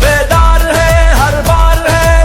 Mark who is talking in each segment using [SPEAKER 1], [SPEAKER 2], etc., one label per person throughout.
[SPEAKER 1] बेदार है हर बार है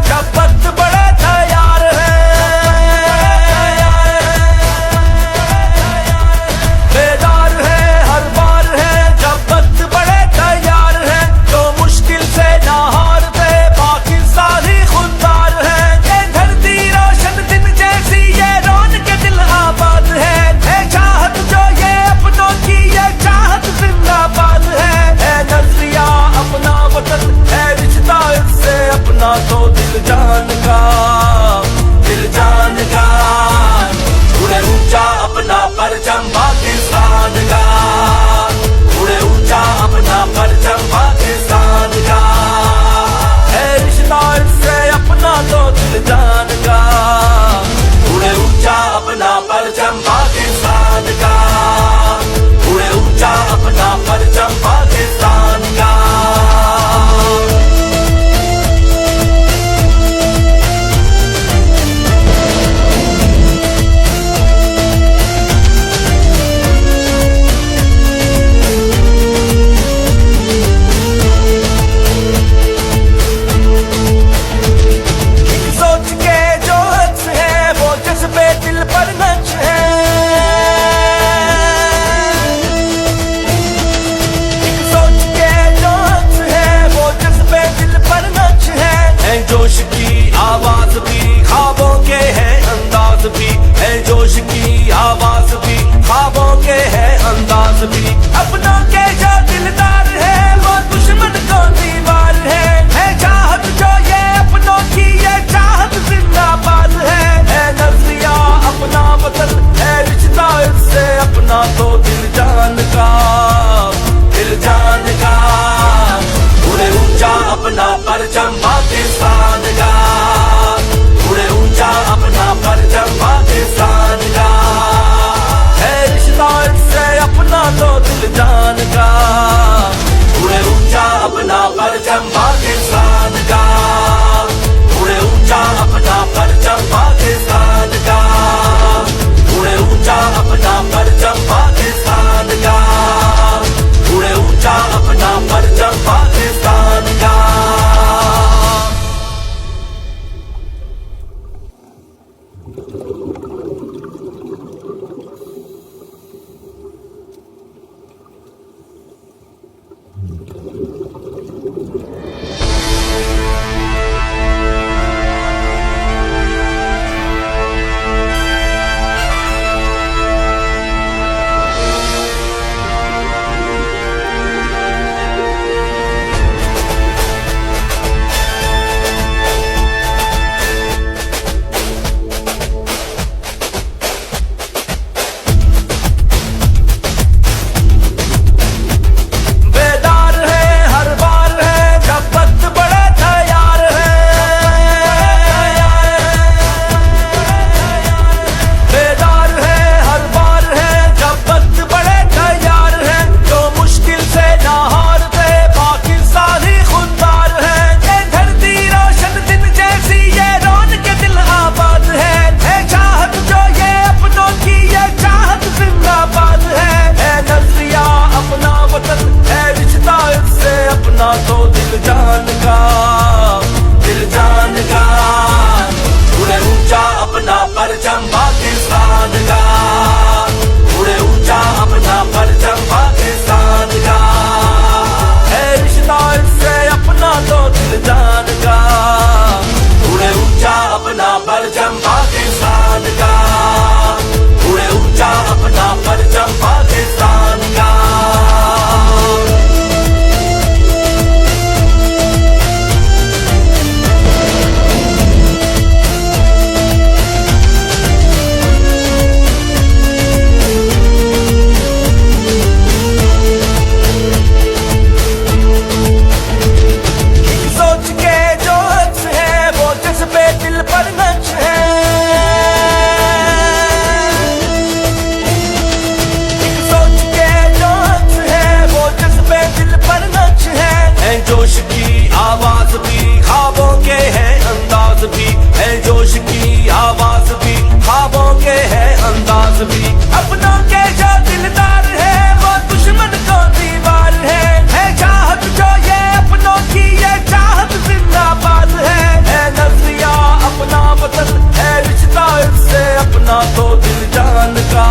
[SPEAKER 1] सांस भी है, जोश की आवाज भी, ख्वाबों के है अंदाज भी। अपनों के जो दिलदार है वो दुश्मन को दीवार है चाहत जो ये अपनों की, ये चाहत जिंदाबाद है नजरिया अपना वतन है, रिश्ता इससे अपना तो दिल जान का,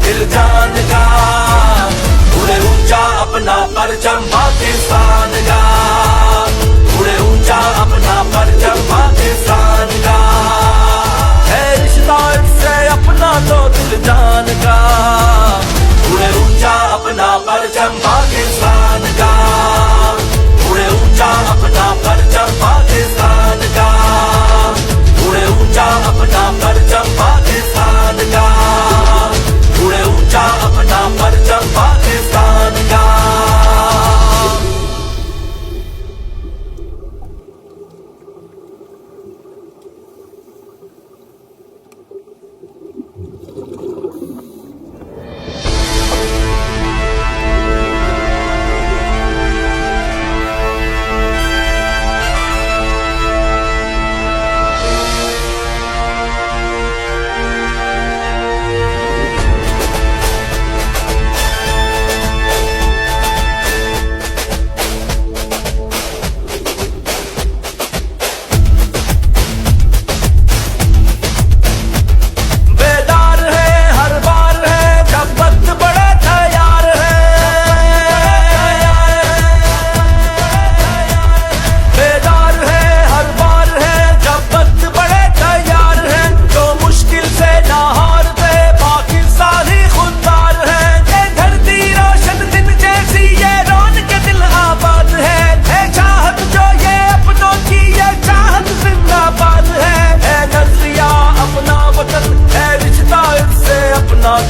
[SPEAKER 1] दिल जान का। उड़े ऊंचा अपना परचम पाकिस्तान का, उड़े ऊंचा अपना परचम पाकिस्तान का, है रिश्ता इससे अपना तो दिल जान का। उड़े ऊंचा अपना परचम पाकिस्तान का, उड़े ऊंचा अपना परचम पाकिस्तान का, उड़े ऊंचा अपना परचम पाकिस्तान का, उड़े ऊंचा अपना परचम पाकिस्तान का।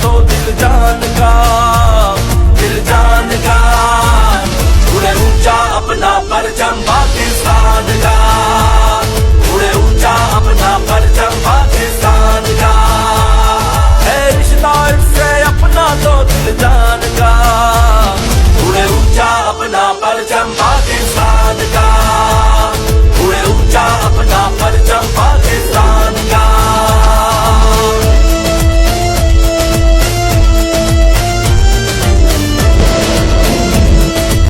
[SPEAKER 1] तो दिल जान का, दिल जान का। उड़े ऊंचा अपना परचम पाकिस्तान का, उड़े ऊंचा अपना परचम पाकिस्तान का, है रिश्ता इससे अपना तो दिल जान का। उड़े ऊंचा अपना परचम